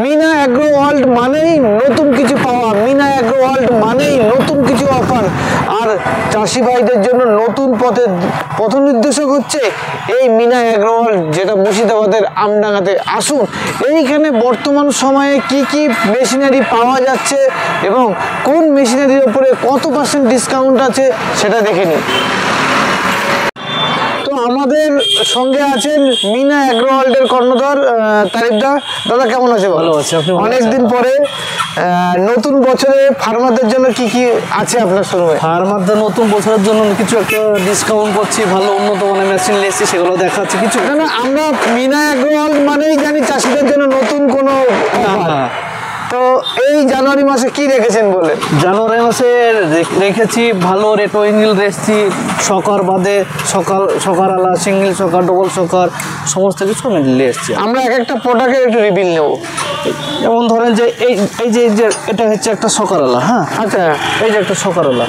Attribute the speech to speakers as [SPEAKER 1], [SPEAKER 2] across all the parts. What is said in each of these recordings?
[SPEAKER 1] Mina agro world মানেই নতুন কিছু পাওয়া, মিনা অ্যাগ্রো ওয়ার্ল্ড মানেই নতুন কিছু অফার, আর চাষি ভাইদের জন্য নতুন পথ নির্দেশক হচ্ছে এই মিনা অ্যাগ্রো ওয়ার্ল্ড, যেটা মুর্শিদাবাদের আমডাঙ্গাতে। আসুন, এইখানে বর্তমান সময়ে কি কি মেশিনারি পাওয়া যাচ্ছে এবং কোন মেশিনারির উপরে কত % ডিসকাউন্ট আছে সেটা দেখে নিন। আমাদের সঙ্গে আছেন মিনা অ্যাগ্রো ওয়ার্ল্ডের কর্ণধার তারিফদা। দাদা কেমন আছে?
[SPEAKER 2] ভালো আছে। আপনি?
[SPEAKER 1] অনেকদিন পরে নতুন বছরে ফার্মারদের জন্য কি কি আছে আপনার শোরুমে?
[SPEAKER 2] ফার্মারদের নতুন বছরের জন্য কিছু একটা ডিসকাউন্ট করছি, ভালো উন্নত মানের মেশিন লেসি, সেগুলো দেখাচ্ছি কিছু।
[SPEAKER 1] না, আমরা মিনা অ্যাগ্রো ওয়ার্ল্ড মানেই জানি চাষিদের জন্য নতুন কোনো অফার। তো এই জানুয়ারি মাসে কি রেখেছেন বলে?
[SPEAKER 2] জানুয়ারি মাসে রেখেছি ভালো রেটো ইঞ্জিল রেখেছি, সকার বাদে সকার আলা, সিঙ্গেল সকার, ডবল সকার, সমস্ত কিছু আমি নিয়ে এসেছি।
[SPEAKER 1] আমরা এক একটা প্রোডাক্টের একটু রিভিল নেব।
[SPEAKER 2] যেমন ধরেন যে এই যে এটা হচ্ছে একটা সকার আলা। হ্যাঁ,
[SPEAKER 1] আচ্ছা,
[SPEAKER 2] এই যে একটা সকার আলা,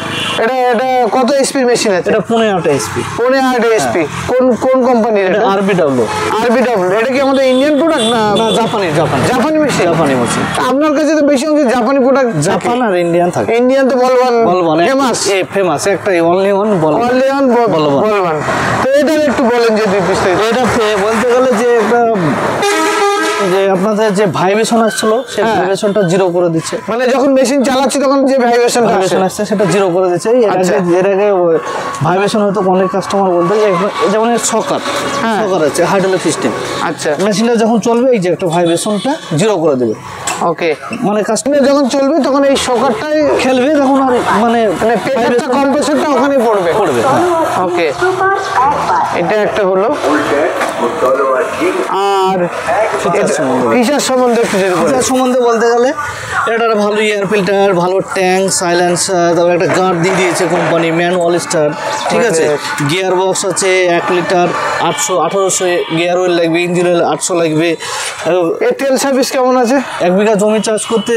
[SPEAKER 1] এটা কত এসপির মেশিন আছে?
[SPEAKER 2] এটা 15 এসপি।
[SPEAKER 1] 15 এসপি। কোন কোম্পানির?
[SPEAKER 2] এটা আরবিডব্লিউ।
[SPEAKER 1] এটা কি আমাদের ইন্ডিয়ান প্রোডাক্ট না
[SPEAKER 2] জাপানি মেশিন? জাপানি মেশিন।
[SPEAKER 1] আপনার কাছে তো বেশি অংশ জাপানি প্রোডাক্ট।
[SPEAKER 2] জাপান আর ইন্ডিয়ান থাকে।
[SPEAKER 1] ইন্ডিয়ান তো বলবান
[SPEAKER 2] ফেমাস একটা অনলি ওয়ান
[SPEAKER 1] বলবান। তো এটা একটু বলেন যদি বিস্তারিত।
[SPEAKER 2] এটা বলতে গেলে যে আপনাদের যে ভাইব্রেশন আসছিল সেই ভাইব্রেশনটা জিরো করে দিচ্ছে।
[SPEAKER 1] মানে যখন মেশিন চালাচ্ছি তখন যে ভাইব্রেশন
[SPEAKER 2] আসছে সেটা জিরো করে দিচ্ছে। এর আগে ভাইব্রেশন হয়তো অনেক কাস্টমার বলতে যেমন সকার আছে হাইড্রোলিক সিস্টেম।
[SPEAKER 1] আচ্ছা,
[SPEAKER 2] মেশিনটা যখন চলবে এই যে একটা ভাইব্রেশনটা জিরো করে দেবে।
[SPEAKER 1] ওকে,
[SPEAKER 2] মানে কাস্টমার
[SPEAKER 1] যখন চলবে তখন এই সকারটাই
[SPEAKER 2] খেলবে, তখন আর মানে
[SPEAKER 1] কম্প্রেসরটা ওখানে পড়বে। ওকে, এটা একটা হলো। আর ফিচার
[SPEAKER 2] সম্বন্ধে বলতে গেলে এটার ভালো এয়ার ফিল্টার, ভালো ট্যাঙ্ক, সাইলেন্সার, তারপর একটা গার্ড দিয়ে দিয়েছে কোম্পানি, ম্যানুয়াল স্টার্ট, ঠিক আছে। গিয়ার বক্স আছে 1 লিটার 1800 গিয়ার অয়েল লাগবে, ইঞ্জিন অয়েল 800 লাগবে।
[SPEAKER 1] তেল সার্ভিস কেমন আছে?
[SPEAKER 2] 1 বিঘা জমি চাষ করতে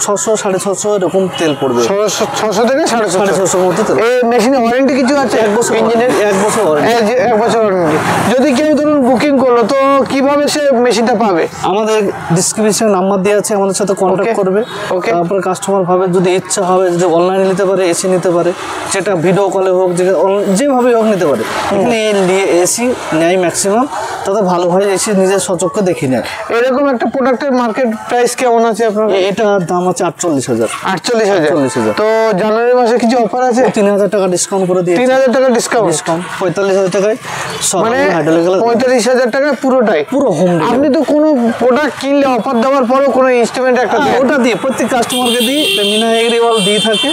[SPEAKER 2] 600 650 এরকম তেল পড়বে।
[SPEAKER 1] 600 থেকে 650
[SPEAKER 2] মতো তেল।
[SPEAKER 1] এই মেশিনে ওয়ারেন্টি কিছু আছে?
[SPEAKER 2] 1 বছর ইঞ্জিনের, 1 বছর ওয়ারেন্টি।
[SPEAKER 1] 1 বছর ওয়ারেন্টি। যদি কেউ ধরুন বুকিং করলো তো কিভাবে সে মেশিনটা পাবে?
[SPEAKER 2] আমাদের ডিসক্রিপশনে নাম্বার দেওয়া আছে, আমাদের সাথে কন্ট্যাক্ট করবে। তারপরে কাস্টমার ভাবে যদি ইচ্ছা হবে যদি অনলাইনে নিতে পারে, এসি নিতে পারে, যেটা ভিডিও কলে হোক, যেভাবে হোক নিতে পারে। এখানে এসি নেয় ম্যাক্সিমাম, তাতে ভালো হয় এসি নিজের সচক্ষে দেখে নেয়।
[SPEAKER 1] এরকম একটা প্রোডাক্টের মার্কেট প্রাইস কেমন আছে আপনার?
[SPEAKER 2] এটার দাম আছে 48,000।
[SPEAKER 1] 48,000। তো জানুয়ারি মাসে কিছু অফার আছে?
[SPEAKER 2] 3,000 টাকা ডিসকাউন্ট করে দিয়ে।
[SPEAKER 1] 3,000 টাকা ডিসকাউন্ট।
[SPEAKER 2] 45,000 টাকায়,
[SPEAKER 1] মানে 45,000 টাকায় পুরো হোম। আপনি তো কোনো প্রোডাক্ট কিনলে অফার দেওয়ার পরেও কোনো ইনস্ট্রুমেন্ট একটা
[SPEAKER 2] ওটা দিয়ে প্রত্যেক কাস্টমারকে দিই। মিনা এগ্রি ওয়ার্ল্ড দিয়ে থাকে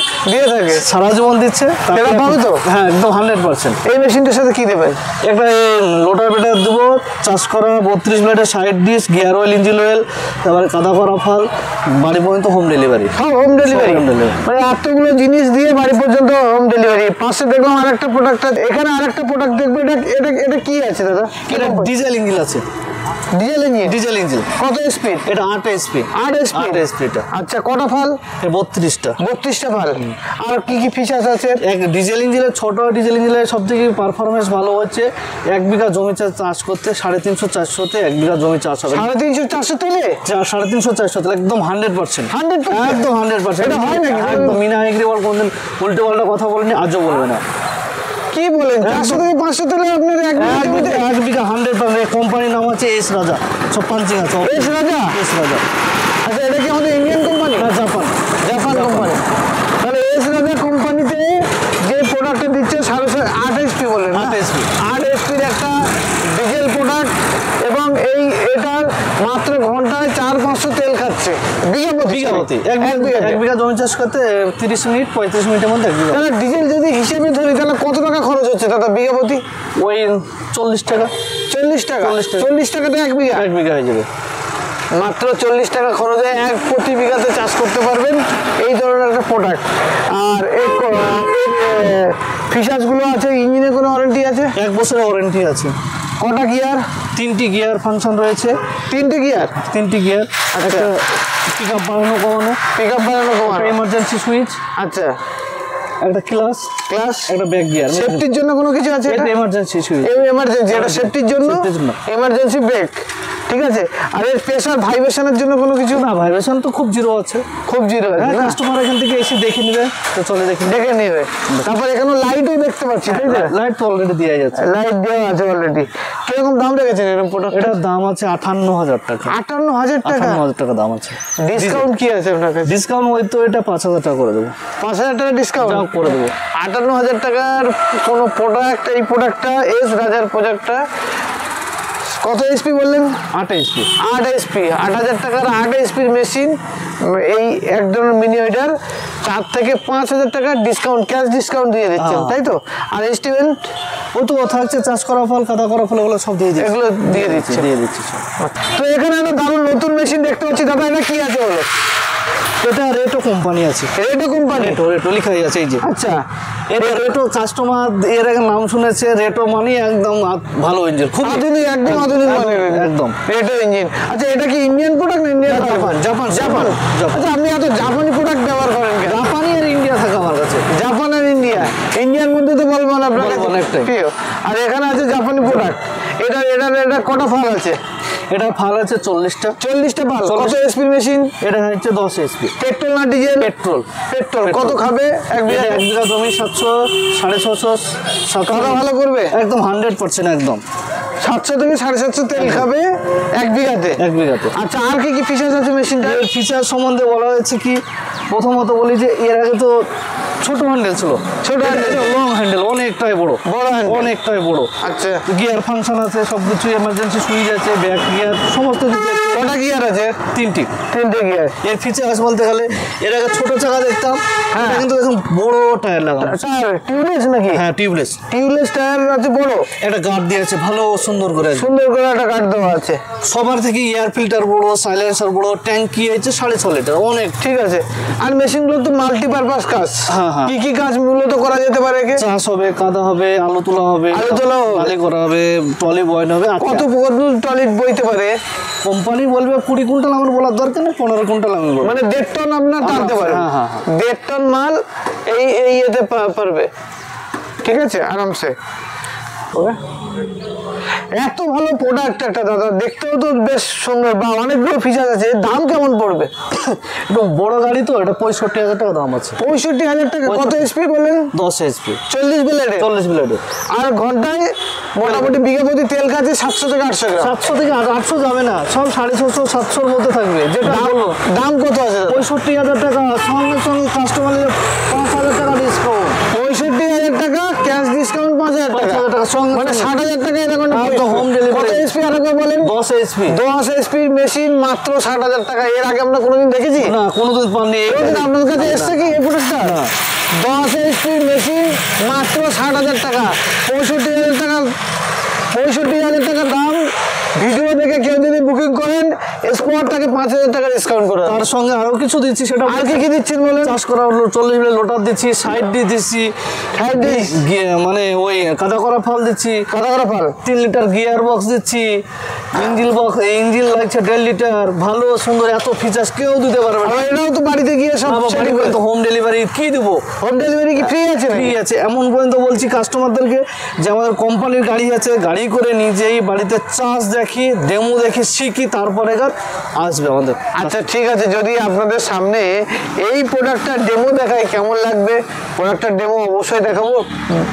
[SPEAKER 2] সারা জীবন দিচ্ছে।
[SPEAKER 1] পাবে তো?
[SPEAKER 2] হ্যাঁ, একদম 100%।
[SPEAKER 1] এই মেশিনটার সাথে কি দেবেন?
[SPEAKER 2] একটা লোটার বেটার দেবো, চাষ করা 32 ব্লেডের side dish, gear oil, engine oil, তারপরে কাদা করা ফাল, বাড়ি পর্যন্ত হোম ডেলিভারি।
[SPEAKER 1] হোম ডেলিভারি মানে এতগুলো জিনিস দিয়ে বাড়ি পর্যন্ত হোম ডেলিভারি। পাশে দেখলাম আরেকটা প্রোডাক্ট, এখানে আরেকটা প্রোডাক্ট দেখবো। এটা কি আছে দাদা?
[SPEAKER 2] এটা ডিজেল ইঞ্জিন আছে। Diesel engine.
[SPEAKER 1] কত স্পিড?
[SPEAKER 2] এটা 8 এসপি। 8 এসপি।
[SPEAKER 1] আচ্ছা, কটা ফাল?
[SPEAKER 2] 32টা
[SPEAKER 1] ফাল। আর কি কি ফিচার্স আছে?
[SPEAKER 2] এক ডিজেল ইঞ্জিনের, ছোট ডিজেল ইঞ্জিনের সবথেকে পারফরমেন্স ভালো হচ্ছে 1 বিঘা জমি চাষ করতে 350-400-তে 1 বিঘা জমি চাষ হবে।
[SPEAKER 1] 350-400 তেলে?
[SPEAKER 2] 350-400 তেলে একদম 100%। একদম 100%।
[SPEAKER 1] এটা হয় নাকি?
[SPEAKER 2] একদম মিনা এগ্রি ওয়ার্ল্ড কোনদিন উল্টো পাল্টা কথা বলেনি, আজও বলবে না।
[SPEAKER 1] কি বলেন? 400 থেকে 500 তেলে আপনার
[SPEAKER 2] 1 বিঘা 100%। কোম্পানির নাম আছে এস রাজা, সব পাঞ্চিং আছে।
[SPEAKER 1] এস রাজা। আচ্ছা, এটা কি আমাদের ইন্ডিয়ান কোম্পানি?
[SPEAKER 2] না, জাপান
[SPEAKER 1] কোম্পানি। তাহলে এস রাজা কোম্পানিতে যে প্রোডাক্টটা দিচ্ছে 8 এসপি বললেন? 8 এসপির একটা ডিজেল প্রোডাক্ট, এবং এটার মাত্র ঘন্টায় 400-500 তেল খাচ্ছে বিঘাপতি।
[SPEAKER 2] 1 বিঘা জমি চাষ করতে 30 মিনিট 35 মিনিটের মধ্যে 1 বিঘা।
[SPEAKER 1] তাহলে ডিজেল যদি হিসেবে ধরি তাহলে কত টাকা খরচ হচ্ছে দাদা বিঘাপতি?
[SPEAKER 2] ওই 40 টাকা।
[SPEAKER 1] 40 টাকাতে 1 বিঘা
[SPEAKER 2] হয়ে যাবে।
[SPEAKER 1] মাত্র 40 টাকা খরচে প্রতি বিঘাতে চাষ করতে পারবেন এই ধরনের একটা প্রোডাক্ট। আর এই ফিচার্সগুলো আছে। ইঞ্জিনে কোনো ওয়ারেন্টি আছে?
[SPEAKER 2] 1 বছরের ওয়ারেন্টি আছে।
[SPEAKER 1] কটা গিয়ার?
[SPEAKER 2] 3টি গিয়ার ফাংশন রয়েছে।
[SPEAKER 1] 3টে গিয়ার?
[SPEAKER 2] 3টি গিয়ার।
[SPEAKER 1] আচ্ছা,
[SPEAKER 2] পিকআপ বাড়ানো কমানো, এমার্জেন্সি সুইচ।
[SPEAKER 1] আচ্ছা,
[SPEAKER 2] একটা ক্লাস, একটা ব্যাক গিয়ার।
[SPEAKER 1] সেফটির জন্য কোনো কিছু আছে?
[SPEAKER 2] এটা এমার্জেন্সি সুইচ।
[SPEAKER 1] এমার্জেন্সি, এটা সেফটির জন্য এমার্জেন্সি ব্রেক। ঠিক আছে। আর এর প্রেসার ভাইব্রেশনের জন্য কোনো কিছু
[SPEAKER 2] না, ভাইব্রেশন তো খুব জিরো আছে,
[SPEAKER 1] খুব জিরো আছে।
[SPEAKER 2] হ্যাঁ, কাস্টমার এখান থেকে এসে দেখে নেবে, তো চলে দেখে
[SPEAKER 1] নেবে। তারপর এখানে লাইটও দেখতে পাচ্ছি, তাই তো?
[SPEAKER 2] লাইট তো অলরেডি দেওয়া যাচ্ছে,
[SPEAKER 1] লাইট দেওয়া আছে অলরেডি। কিরকম দাম রেখেছেন এরকম প্রোডাক্ট?
[SPEAKER 2] এটার দাম আছে 58,000 টাকা।
[SPEAKER 1] 58,000 টাকা?
[SPEAKER 2] 58,000 টাকা দাম আছে।
[SPEAKER 1] ডিসকাউন্ট কি আছে আপনার কাছে?
[SPEAKER 2] ডিসকাউন্ট ওই তো এটা 5,000 টাকা করে দেবো।
[SPEAKER 1] 5,000 টাকা ডিসকাউন্ট
[SPEAKER 2] করে দেবো।
[SPEAKER 1] 58,000 টাকার কোনো প্রোডাক্ট, এই প্রোডাক্টটা এস রাজার প্রোডাক্টটা কত এসপি বললেন?
[SPEAKER 2] 8 HP।
[SPEAKER 1] 8 এসপি, 8,000 টাকার 8 এসপির মেশিন, এই এক ধরনের মিনি ওয়েডার 4 থেকে 5,000 টাকা ডিসকাউন্ট, ক্যাশ ডিসকাউন্ট দিয়ে দিচ্ছেন, তাই তো? আর এস্টিমেট
[SPEAKER 2] ও তো থাকছে, চাষ করা ফল, কাদা করা ফল, এগুলো সব দিয়ে দিচ্ছি,
[SPEAKER 1] এগুলো দিয়ে দিচ্ছি সব। তো এখানে একটা দারুণ নতুন মেশিন দেখতে পাচ্ছি দাদা, এটা কি আছে বলো?
[SPEAKER 2] এটা রেটো কোম্পানি আছে,
[SPEAKER 1] রেটো কোম্পানি,
[SPEAKER 2] রেটো লেখাই আছে এই যে।
[SPEAKER 1] আচ্ছা,
[SPEAKER 2] এটা রেটো কাস্টমার এর আগে নাম শুনেছে, রেটো মানে একদম ভালো ইঞ্জিন, খুব
[SPEAKER 1] আধুনিক, একদম আধুনিক মানের
[SPEAKER 2] একদম
[SPEAKER 1] রেটো ইঞ্জিন। আচ্ছা, এটা কি ইন্ডিয়ান প্রোডাক্ট না ইন্ডিয়ান?
[SPEAKER 2] জাপান।
[SPEAKER 1] আচ্ছা, আপনি এত জাপানি প্রোডাক্ট ব্যবহার করেন কেন?
[SPEAKER 2] জাপানি আর ইন্ডিয়া থাকে আমার কাছে।
[SPEAKER 1] জাপান আর ইন্ডিয়া, ইন্ডিয়ার মধ্যে তো বলবো না আপনার কাছে
[SPEAKER 2] একটাই
[SPEAKER 1] প্রিয়। আর এখানে আছে জাপানি প্রোডাক্ট। এটা কটা ফাল আছে?
[SPEAKER 2] এটা ফাল আছে 40টা।
[SPEAKER 1] 40টা ফাল। কত এসপি মেশিন?
[SPEAKER 2] এটা হচ্ছে 10 HP।
[SPEAKER 1] পেট্রোল না ডিজেল? পেট্রোল। কত খাবে এক বিঘা?
[SPEAKER 2] 1 বিঘা জমি 700, 650,
[SPEAKER 1] 700 ভালো করবে
[SPEAKER 2] একদম 100% একদম।
[SPEAKER 1] 700 থেকে 750 তেল খাবে এক বিঘাতে? আচ্ছা, আর কি কি ফিচার্স আছে মেশিনটা?
[SPEAKER 2] এর ফিচার সম্বন্ধে বলা হয়েছে কি, প্রথমত বলি যে এর আগে তো ছোট হ্যান্ডেল ছিল, লং হ্যান্ডেল, অনেকটাই বড় অনেকটাই বড়।
[SPEAKER 1] আচ্ছা,
[SPEAKER 2] গিয়ার ফাংশন আছে, সব কিছু এমার্জেন্সি সুইচ আছে, ব্যাক গিয়ার, সমস্ত কিছু।
[SPEAKER 1] কটা গিয়ার আছে?
[SPEAKER 2] তিনটে
[SPEAKER 1] গিয়ার।
[SPEAKER 2] এর ফিচার্স বলতে গেলে, এর আগে ছোট চাকা দেখতাম, এটা কিন্তু এখন বড় টায়ার লাগানো।
[SPEAKER 1] স্যার, টিউবলেস নাকি?
[SPEAKER 2] হ্যাঁ, টিউবলেস
[SPEAKER 1] টায়ার আছে বড়।
[SPEAKER 2] একটা গার্ড দিয়ে আছে, ভালো সুন্দর করে
[SPEAKER 1] একটা গার্ড দেওয়া আছে।
[SPEAKER 2] সবার থেকে এয়ার ফিল্টার বড়, সাইলেন্সার বড়, ট্যাঙ্কি হচ্ছে 6.5 লিটার, অনেক।
[SPEAKER 1] ঠিক আছে। আর মেশিনগুলো তো মাল্টিপারপাস কাজ।
[SPEAKER 2] হ্যাঁ।
[SPEAKER 1] কি কাজ মূলত করা যেতে পারে?
[SPEAKER 2] চাষ হবে, কাদা হবে, আলু তোলা হবে, নালি করা হবে, টলি বয়ন হবে।
[SPEAKER 1] কত টলি বইতে পারে?
[SPEAKER 2] কোম্পানি বলবে 20 কুইন্টাল, আমার বলার দরকার নেই, 15 কুইন্টাল আমি বলবো।
[SPEAKER 1] মানে 1.5 টন আপনার টানতে পারে? 1.5 টন মাল এই এতে পারবে, ঠিক আছে, আরামসে। এত ভালো প্রোডাক্ট একটা দাদা, দেখতেও তো বেশ সুন্দর, বা অনেকগুলো ফিচার আছে। দাম কেমন পড়বে?
[SPEAKER 2] বড় গাড়ি তো, এটা 65,000 টাকা দাম আছে।
[SPEAKER 1] 65,000 টাকা। কত এসপি বললেন?
[SPEAKER 2] 10 HP,
[SPEAKER 1] 40 ব্লেডে। আর ঘন্টায় মোটামুটি বিঘা প্রতি তেল খাচ্ছে 700 থেকে 800 গ্রাম।
[SPEAKER 2] 700 থেকে 800 যাবে না, সব 650, 700-র মধ্যে থাকবে। যেটা বলবো
[SPEAKER 1] দাম কত আছে?
[SPEAKER 2] 65,000 টাকা, সঙ্গে কাস্টমারের 5,000 টাকা ডিসকাউন্ট।
[SPEAKER 1] 65,000 টাকা ক্যাশ ডিসকাউন্ট, 5,000 টাকা সঙ্গে, মানে 60,000 টাকা এরকম
[SPEAKER 2] হোম ডেলিভারি।
[SPEAKER 1] কত এসপি আরেকবার বলেন?
[SPEAKER 2] 10 HP।
[SPEAKER 1] 10 এসপির মেশিন মাত্র 60,000 টাকা। এর আগে আমরা কোনোদিন দেখেছি?
[SPEAKER 2] না, কোনোদিন পাননি।
[SPEAKER 1] আপনার কাছে এসছে কি এই প্রোডাক্টটা? 10 এসপির মেশিন মাত্র 60,000 টাকা। 65,000 টাকা, 65,000 টাকা দাম। ভিডিও দেখে কেউ যদি বুকিং করেন, স্পট তাকে 5,000 টাকা ডিসকাউন্ট করে।
[SPEAKER 2] তার সঙ্গে আরো কিছু দিচ্ছি, সেটা
[SPEAKER 1] আর কি দিচ্ছেন বলেন?
[SPEAKER 2] চাষ করা 40 ব্লেড লোটার দিচ্ছি, সাইড দিয়ে দিচ্ছি, মানে ওই কাদা করা ফল দিচ্ছি, 3 লিটার গিয়ার বক্স দিচ্ছি, ইঞ্জিন লাগছে 1.5 লিটার, ভালো সুন্দর, এত ফিচার্স কেউ দিতে পারবে না।
[SPEAKER 1] এটাও তো বাড়িতে গিয়ে সব
[SPEAKER 2] হোম ডেলিভারি কি দেবো?
[SPEAKER 1] হোম ডেলিভারি কি ফ্রি আছে?
[SPEAKER 2] ফ্রি আছে। এমন পর্যন্ত বলছি কাস্টমারদেরকে যে আমাদের কোম্পানির গাড়ি আছে, গাড়ি করে নিজেই বাড়িতে চার্জ দেখি, ডেমো দেখি, শিখি, তারপরে আসবে আমাদের।
[SPEAKER 1] আচ্ছা, ঠিক আছে। যদি আপনাদের সামনে এই প্রোডাক্টটার ডেমো দেখায়, কেমন লাগবে? প্রোডাক্টের ডেমো অবশ্যই দেখাবো।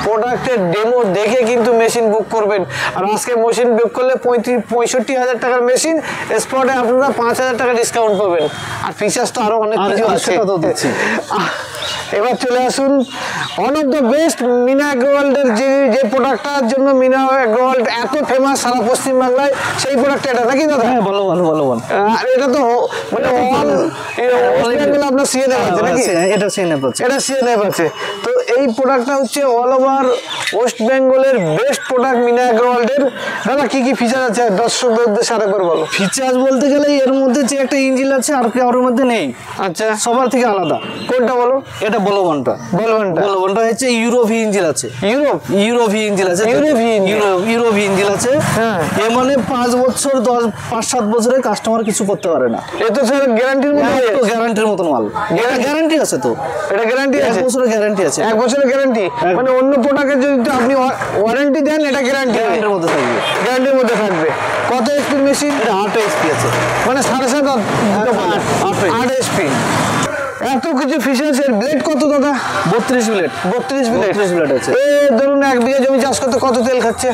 [SPEAKER 1] প্রোডাক্টের ডেমো দেখে কিন্তু মেশিন বুক করবেন। আর আজকে মেশিন বুক করলে 65,000 টাকার মেশিন, স্পটে আপনারা 5,000 টাকা ডিসকাউন্ট পাবেন। আর ফিচার্স তো আরো অনেক কিছু আছে। এবার চলে আসুন one of the best Mina অ্যাগ্রোওয়ার্ল্ডের যে প্রোডাক্টটার জন্য মিনা অ্যাগ্রোওয়ার্ল্ড এত ফেমাস সারা পশ্চিমবাংলায়, সেই প্রোডাক্ট এটা নাকি দাদা?
[SPEAKER 2] হ্যাঁ, বলো।
[SPEAKER 1] আর এটা তো মানে আপনার সিএনএফ আছে নাকি?
[SPEAKER 2] এটা
[SPEAKER 1] সিএনএফ আছে। তো এই প্রোডাক্টটা হচ্ছে অল ওভার ওয়েস্ট বেঙ্গলের বেস্ট প্রোডাক্ট মিনা অ্যাগ্রোওয়ার্ল্ডের। দাদা, কি কি ফিচার আছে দর্শকদের উদ্দেশ্যে আরেকবার বলো।
[SPEAKER 2] ফিচার্স বলতে গেলে এর মধ্যে যে একটা ইঞ্জিন আছে আর কারোর মধ্যে নেই।
[SPEAKER 1] আচ্ছা,
[SPEAKER 2] সবার থেকে আলাদা।
[SPEAKER 1] কোনটা বলো?
[SPEAKER 2] এটা বলবানটা হচ্ছে ইউরোভি ইঞ্জিন আছে। ইউরোভি ইঞ্জিন আছে।
[SPEAKER 1] হ্যাঁ,
[SPEAKER 2] এ মানে 5 বছর 5-7 বছরে কাস্টমার কিছু করতে পারে না।
[SPEAKER 1] এ তো স্যার গ্যারান্টির মতো,
[SPEAKER 2] গ্যারান্টির মতন মাল। এটা গ্যারান্টি আছে তো,
[SPEAKER 1] এটা গ্যারান্টি আছে,
[SPEAKER 2] 1 বছরের গ্যারান্টি আছে।
[SPEAKER 1] 1 বছর বছরের গ্যারান্টি, মানে অন্য প্রোডাক্টের যদি তো আপনি ওয়ারেন্টি দেন, এটা গ্যারান্টির
[SPEAKER 2] মধ্যে থাকবে,
[SPEAKER 1] গ্যারান্টির মধ্যে থাকবে। কত এসপির মেশিন?
[SPEAKER 2] এটা 8 HP আছে,
[SPEAKER 1] মানে 7.5 8 এসপি। এত কিছু ফিচার্স। এর ব্লেড কত দাদা?
[SPEAKER 2] 32 ব্লেড।
[SPEAKER 1] 32 ব্লেড
[SPEAKER 2] আছে।
[SPEAKER 1] ধরুন 1 বিঘা জমি চাষ করতে কত তেল খাচ্ছে?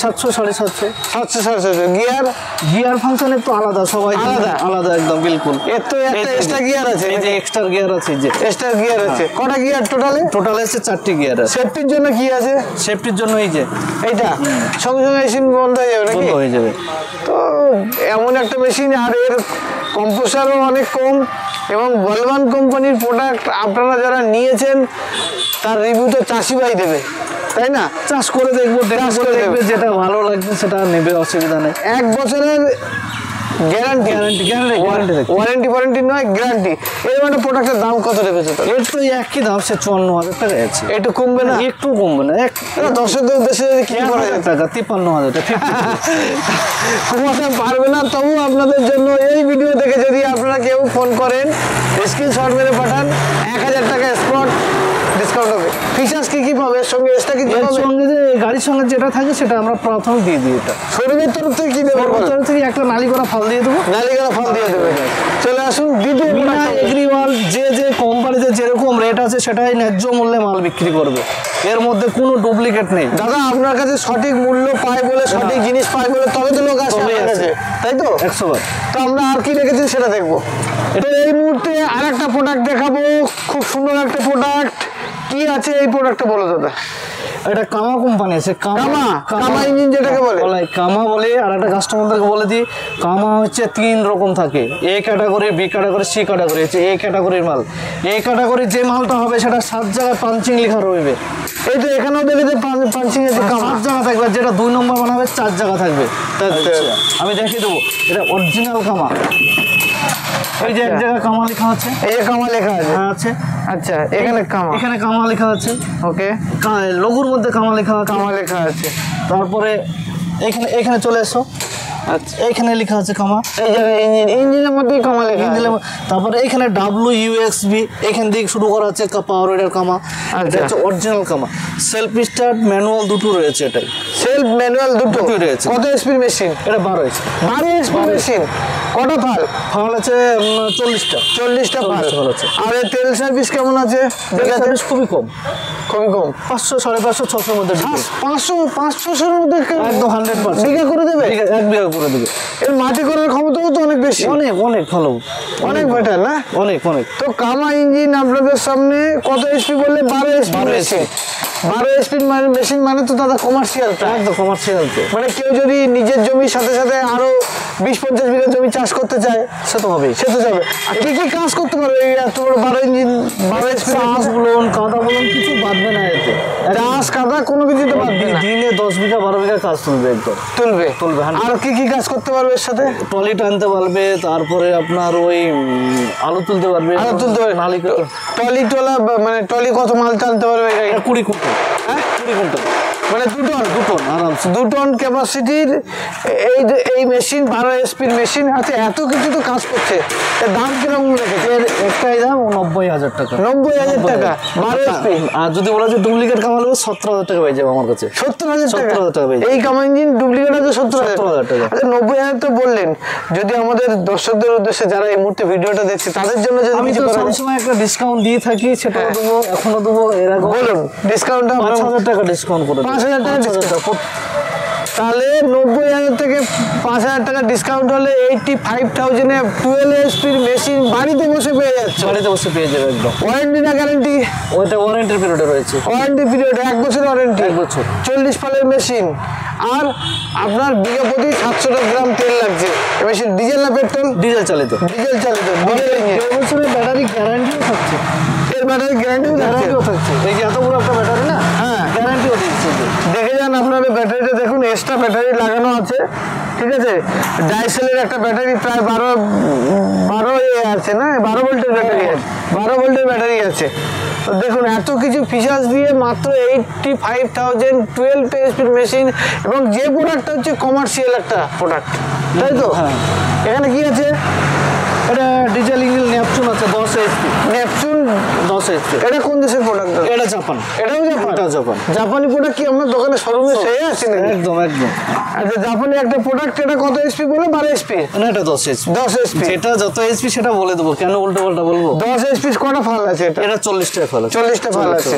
[SPEAKER 2] 700 750
[SPEAKER 1] 700
[SPEAKER 2] গিয়ার ফাংশন একটু আলাদা, সবাই আলাদা একদম বিলকুল।
[SPEAKER 1] এর তো একটা এক্সট্রা গিয়ার আছে,
[SPEAKER 2] এই যে এক্সট্রা গিয়ার আছে, যে
[SPEAKER 1] এক্সট্রা গিয়ার আছে। কটা গিয়ার টোটাল
[SPEAKER 2] আছে? 4টি গিয়ার আছে।
[SPEAKER 1] সেফটির জন্য কি আছে?
[SPEAKER 2] সেফটির জন্য এই যে
[SPEAKER 1] এইটা সঙ্গে সঙ্গে মেশিন বন্ধ হয়ে যাবে নাকি?
[SPEAKER 2] বন্ধ হয়ে যাবে।
[SPEAKER 1] তো এমন একটা মেশিন, আর এর কম্প্রেসারও অনেক কম, এবং বলবান কোম্পানির প্রোডাক্ট আপনারা যারা নিয়েছেন তার রিভিউ তো চাষি ভাই দেবে, তাই না?
[SPEAKER 2] চাষ করে দেখবো, দেখবে যেটা ভালো লাগবে সেটা নেবে, অসুবিধা নেই।
[SPEAKER 1] 1 বছরের গ্যারান্টি ওয়ারেন্টি নয়, গ্যারান্টি। এর মানে প্রোডাক্টের দাম কত রেখেছে?
[SPEAKER 2] এর তো একই দাম, সে 54,000 টাকা আছে।
[SPEAKER 1] একটু কমবে না?
[SPEAKER 2] একটু কমবে না।
[SPEAKER 1] দর্শকদের উদ্দেশ্যে কি করা যায়?
[SPEAKER 2] টাকা 53,000 টাকা
[SPEAKER 1] কমাতে পারবে না। তবু আপনাদের জন্য এই ভিডিও দেখে যদি আপনারা কেউ ফোন করেন, স্ক্রিনশট মেরে পাঠান, 1000 টাকা স্পট ডিসকাউন্ট হবে। ফিচার্স কি পাবে এর সঙ্গে? এক্সট্রা কিছু পাবে?
[SPEAKER 2] সঙ্গে যে গাড়ির সঙ্গে যেটা থাকে সেটা আমরা প্রথমে দিয়ে দিই। এটা
[SPEAKER 1] শোরুমের তরফ থেকে কি দেবে?
[SPEAKER 2] তরফ থেকে একটা নালি করা ফাল দিয়ে দেবো।
[SPEAKER 1] চলে আসুন দ্বিতীয়
[SPEAKER 2] বিনা এগ্রিওয়াল, যে কোম্পানিতে যেরকম রেট আছে সেটাই ন্যায্য মূল্যে মাল বিক্রি করবে, এর মধ্যে কোনো ডুপ্লিকেট নেই।
[SPEAKER 1] দাদা আপনার কাছে সঠিক মূল্য পায় বলে, সঠিক জিনিস পায় বলে তবে তো লোক আসে আপনার কাছে, তাই তো?
[SPEAKER 2] 100 বার।
[SPEAKER 1] তো আমরা আর কি রেখেছি সেটা দেখবো। এটা এই মুহূর্তে আর একটা প্রোডাক্ট দেখাবো, খুব সুন্দর একটা প্রোডাক্ট। কি আছে এই প্রোডাক্টটা বলো দাদা?
[SPEAKER 2] এটা কামা কোম্পানি আছে।
[SPEAKER 1] কামা ইঞ্জিন যেটাকে বলে,
[SPEAKER 2] কামা বলে। আর একটা কাস্টমারদেরকে বলে দিই, কামা হচ্ছে 3 রকম থাকে, A category, B category, C category. হচ্ছে এ ক্যাটাগরির মাল। এ ক্যাটাগরি যে মালটা হবে সেটা 7 জায়গায় পাঞ্চিং লেখা রইবে।
[SPEAKER 1] এই তো এখানেও দেখেছে পাঞ্চিং আছে,
[SPEAKER 2] 7 জায়গা থাকবে। যেটা 2 নম্বর বানাবে 4 জায়গা থাকবে। আমি দেখিয়ে দেবো, এটা অরিজিনাল কামা। এই যে এক জায়গায় কামা লেখা আছে,
[SPEAKER 1] এই যে কামা লেখা আছে।
[SPEAKER 2] হ্যাঁ আছে।
[SPEAKER 1] আচ্ছা, এখানে
[SPEAKER 2] কামা লেখা আছে।
[SPEAKER 1] ওকে,
[SPEAKER 2] লোগোর মধ্যে কামা লেখা
[SPEAKER 1] আছে।
[SPEAKER 2] তারপরে এখানে চলে এসো। আচ্ছা, এইখানে লেখা আছে কামা।
[SPEAKER 1] এই যে ইঞ্জিনের মধ্যেই কামা লেখা।
[SPEAKER 2] তারপরে এখানে WUXB, এখান থেকে শুরু করা আছে পাওয়ার উইডার কামা। এটা হচ্ছে অরিজিনাল কামা। সেলফ স্টার্ট, ম্যানুয়াল দুটো রয়েছে। এটাই
[SPEAKER 1] সেলফ ম্যানুয়াল দুটো রয়েছে। কত এসপির মেশিন?
[SPEAKER 2] এটা 12
[SPEAKER 1] এসপি মেশিন। কটা
[SPEAKER 2] ফাল আছে? 40টা
[SPEAKER 1] ফাল আছে। আর তেল সার্ভিস কেমন আছে?
[SPEAKER 2] খুবই কম।
[SPEAKER 1] 500,
[SPEAKER 2] 550, 600 মধ্যে।
[SPEAKER 1] 500-600 মধ্যে
[SPEAKER 2] একদম 100%
[SPEAKER 1] বিঘা করে দেবে।
[SPEAKER 2] 1 বিঘা করে দেবে।
[SPEAKER 1] এর মাটি করার ক্ষমতাও তো অনেক বেশি।
[SPEAKER 2] অনেক ভালো,
[SPEAKER 1] অনেক বেটার না?
[SPEAKER 2] অনেক।
[SPEAKER 1] তো কামা ইঞ্জিন আপনাদের সামনে। কত এসপি বললে? 12 এসপি মেশিন। 12 এসপি মেশিন মানে তো দাদা কমার্শিয়াল।
[SPEAKER 2] একদম কমার্শিয়াল।
[SPEAKER 1] মানে কেউ যদি নিজের জমির সাথে সাথে আরো 20-50 বিঘা জমি চাষ করতে চায়,
[SPEAKER 2] সে তো হবে,
[SPEAKER 1] সে তো যাবে। আর কি কাজ করতে পারবে এই এত বড় 12 ইঞ্জিন? 12 এসপি
[SPEAKER 2] চাষ বলুন, কাদা বলুন, কিছু বাদবে না এতে।
[SPEAKER 1] চাষ কাদা কোনো কিছু তো বাদবে না।
[SPEAKER 2] দিনে 10 বিঘা 12 বিঘা কাজ তুলবে একদম। তুলবে।
[SPEAKER 1] আর কি কাজ করতে পারবে এর সাথে?
[SPEAKER 2] টলি টানতে পারবে, তারপরে আপনার ওই আলু তুলতে পারবে।
[SPEAKER 1] টলি টোলা, মানে টলি কত মাল টানতে পারবে?
[SPEAKER 2] 20 কুইন্টাল। হ্যাঁ, 20 কুইন্টাল।
[SPEAKER 1] মানে 2 টন
[SPEAKER 2] আরামসে।
[SPEAKER 1] 2 টন ক্যাপাসিটির এই মেশিন, 12 এসপির মেশিন। আচ্ছা, এত কিছু তো কাজ করছে, এর দাম কিরকম রেখেছে?
[SPEAKER 2] একটাই দাম 90,000 টাকা।
[SPEAKER 1] 90,000 টাকা 12 এসপি।
[SPEAKER 2] আর যদি বলা যায় ডুপ্লিকেট কামা নেবো, 17,000 টাকা পেয়ে যাবে আমার কাছে।
[SPEAKER 1] 70,000 টাকা?
[SPEAKER 2] 70,000 টাকা পেয়ে যাবে।
[SPEAKER 1] এই কামা ইঞ্জিন ডুপ্লিকেট আছে
[SPEAKER 2] 70,000 টাকা।
[SPEAKER 1] আচ্ছা, 90,000 তো বললেন। যদি আমাদের দর্শকদের উদ্দেশ্যে যারা এই মুহূর্তে ভিডিওটা দেখছে তাদের জন্য যদি
[SPEAKER 2] আমি তো সবসময় একটা ডিসকাউন্ট দিয়ে থাকি, সেটা দেবো, এখনো দেবো। এরকম
[SPEAKER 1] বলুন ডিসকাউন্টটা।
[SPEAKER 2] 5,000 টাকা ডিসকাউন্ট করে।
[SPEAKER 1] 5,000 টাকা ডিসকাউন্ট। তাহলে 90,000 থেকে 5,000 টাকা ডিসকাউন্ট হলে 85,000 এ 12 এসপির মেশিন বাড়িতে বসে পেয়ে যাচ্ছে।
[SPEAKER 2] বাড়িতে বসে পেয়ে যাবে একদম।
[SPEAKER 1] ওয়ারেন্টি না গ্যারান্টি?
[SPEAKER 2] ওইটা ওয়ারেন্টির পিরিয়ডে রয়েছে।
[SPEAKER 1] ওয়ারেন্টি পিরিয়ড 1 বছর ওয়ারেন্টি।
[SPEAKER 2] 1 বছর।
[SPEAKER 1] 40 ফালের মেশিন। আর আপনার বিঘা প্রতি 700 গ্রাম তেল লাগছে। মেশিন ডিজেল না পেট্রোল?
[SPEAKER 2] ডিজেল চালিত।
[SPEAKER 1] Diesel engine.
[SPEAKER 2] 1 বছরের ব্যাটারি গ্যারান্টিও থাকছে।
[SPEAKER 1] এর ব্যাটারি গ্যারান্টিও থাকছে।
[SPEAKER 2] এই যে এত বড় একটা ব্যাটারি না,
[SPEAKER 1] হ্যাঁ,
[SPEAKER 2] গ্যারান্টিও দিচ্ছে।
[SPEAKER 1] দেখে যান আপনারা ব্যাটারিটা দেখুন, এক্সট্রা ব্যাটারি লাগানো আছে। ঠিক আছে, ডাইসেলের একটা ব্যাটারি প্রায় 12 আছে না, 12 ভোল্টের ব্যাটারি আছে। 12 ভোল্টের ব্যাটারি আছে। তো দেখুন এত কিছু ফিচার্স দিয়ে মাত্র 85,000 12 এসপির মেশিন। এবং যে প্রোডাক্টটা হচ্ছে কমার্শিয়াল একটা প্রোডাক্ট, তাই তো?
[SPEAKER 2] হ্যাঁ।
[SPEAKER 1] এখানে কি আছে?
[SPEAKER 2] এটা ডিজেল ইঞ্জিন নেপচুন আছে 10 এসপি।
[SPEAKER 1] Neptune
[SPEAKER 2] 10 HP।
[SPEAKER 1] এটা কোন দেশের প্রোডাক্ট?
[SPEAKER 2] এটা জাপান।
[SPEAKER 1] এটাও জাপান?
[SPEAKER 2] এটা জাপান।
[SPEAKER 1] জাপানি প্রোডাক্ট কি আপনার দোকানে শোরুমে সেই আছে নাকি?
[SPEAKER 2] একদম একদম।
[SPEAKER 1] আচ্ছা, জাপানি একটা প্রোডাক্ট, এটা কত HP বলে? 12 HP?
[SPEAKER 2] না, এটা 10 HP।
[SPEAKER 1] 10 HP?
[SPEAKER 2] যেটা যত HP সেটা বলে দেবো, কেন উল্টো পাল্টা বলবো?
[SPEAKER 1] 10 HP কটা ফাল আছে এটা?
[SPEAKER 2] এটা 40টা ফাল আছে।
[SPEAKER 1] 40টা ফাল আছে।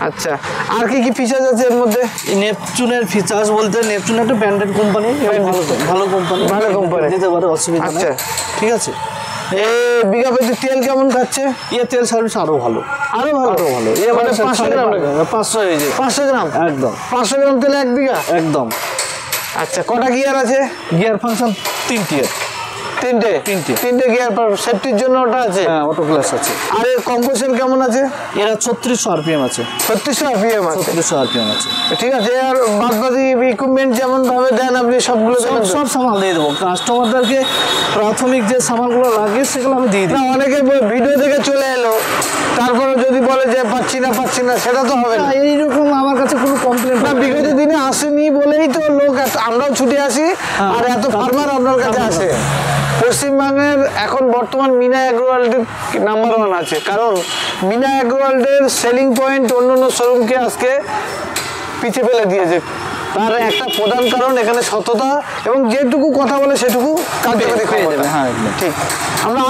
[SPEAKER 1] আচ্ছা, আর কি কি ফিচার্স আছে এর মধ্যে?
[SPEAKER 2] নেপচুনের ফিচার্স বলতে, নেপচুন একটা ব্র্যান্ডেড কোম্পানি, ভালো কোম্পানি,
[SPEAKER 1] ভালো কোম্পানি
[SPEAKER 2] দিতে পারে, অসুবিধা নেই।
[SPEAKER 1] আচ্ছা,
[SPEAKER 2] ঠিক আছে।
[SPEAKER 1] বিঘা প্রতি তেল কেমন খাচ্ছে?
[SPEAKER 2] তেল সার্ভিস আরো ভালো,
[SPEAKER 1] আরো ভালো।
[SPEAKER 2] ভালো।
[SPEAKER 1] মানে 500 গ্রাম?
[SPEAKER 2] 500 এই যে
[SPEAKER 1] 500 গ্রাম?
[SPEAKER 2] একদম
[SPEAKER 1] 500 গ্রাম তেলে 1 বিঘা?
[SPEAKER 2] একদম।
[SPEAKER 1] আচ্ছা, কটা গিয়ার আছে?
[SPEAKER 2] গিয়ার ফাংশন 3টি।
[SPEAKER 1] তিনটে গিয়ার সেফটির জন্য ওটা আছে?
[SPEAKER 2] হ্যাঁ, অটো ক্লাস আছে।
[SPEAKER 1] আর এর কম্পোজিশন কেমন আছে?
[SPEAKER 2] এরা 3600 RPM আছে।
[SPEAKER 1] 3600 RPM আছে?
[SPEAKER 2] 3600 RPM আছে।
[SPEAKER 1] ঠিক আছে। আর বাদ বাকি ইকুইপমেন্ট যেমন ভাবে দেন আপনি সবগুলো
[SPEAKER 2] সব সামান দিয়ে দেবো কাস্টমারদেরকে। প্রাথমিক যে সামানগুলো লাগে সেগুলো আমি দিয়ে দিই।
[SPEAKER 1] না, অনেকে ভিডিও থেকে চলে এলো, তারপরে যদি বলে যে পাচ্ছি না সেটা তো হবে না।
[SPEAKER 2] এইরকম আমার কাছে কোনো কমপ্লেন
[SPEAKER 1] না, বিগত দিনে আসেনি বলেই তো লোক আমরাও ছুটে আসি, আর এত ফার্মার আপনার কাছে আসে। পশ্চিমবঙ্গের এখন বর্তমান মিনা অ্যাগ্রোওয়ার্ল্ড নাম্বার 1 আছে, কারণ মিনা অ্যাগ্রোওয়ার্ল্ডের সেলিং পয়েন্ট অন্য অন্য শোরুমকে আজকে পিছিয়ে ফেলে দিয়েছে। তার একটা প্রধান কারণ এখানে সততা এবং যেটুকু কথা বলে সেটুকু কার্যকরী ক্ষমতা।
[SPEAKER 2] হ্যাঁ,
[SPEAKER 1] ঠিক। আমরা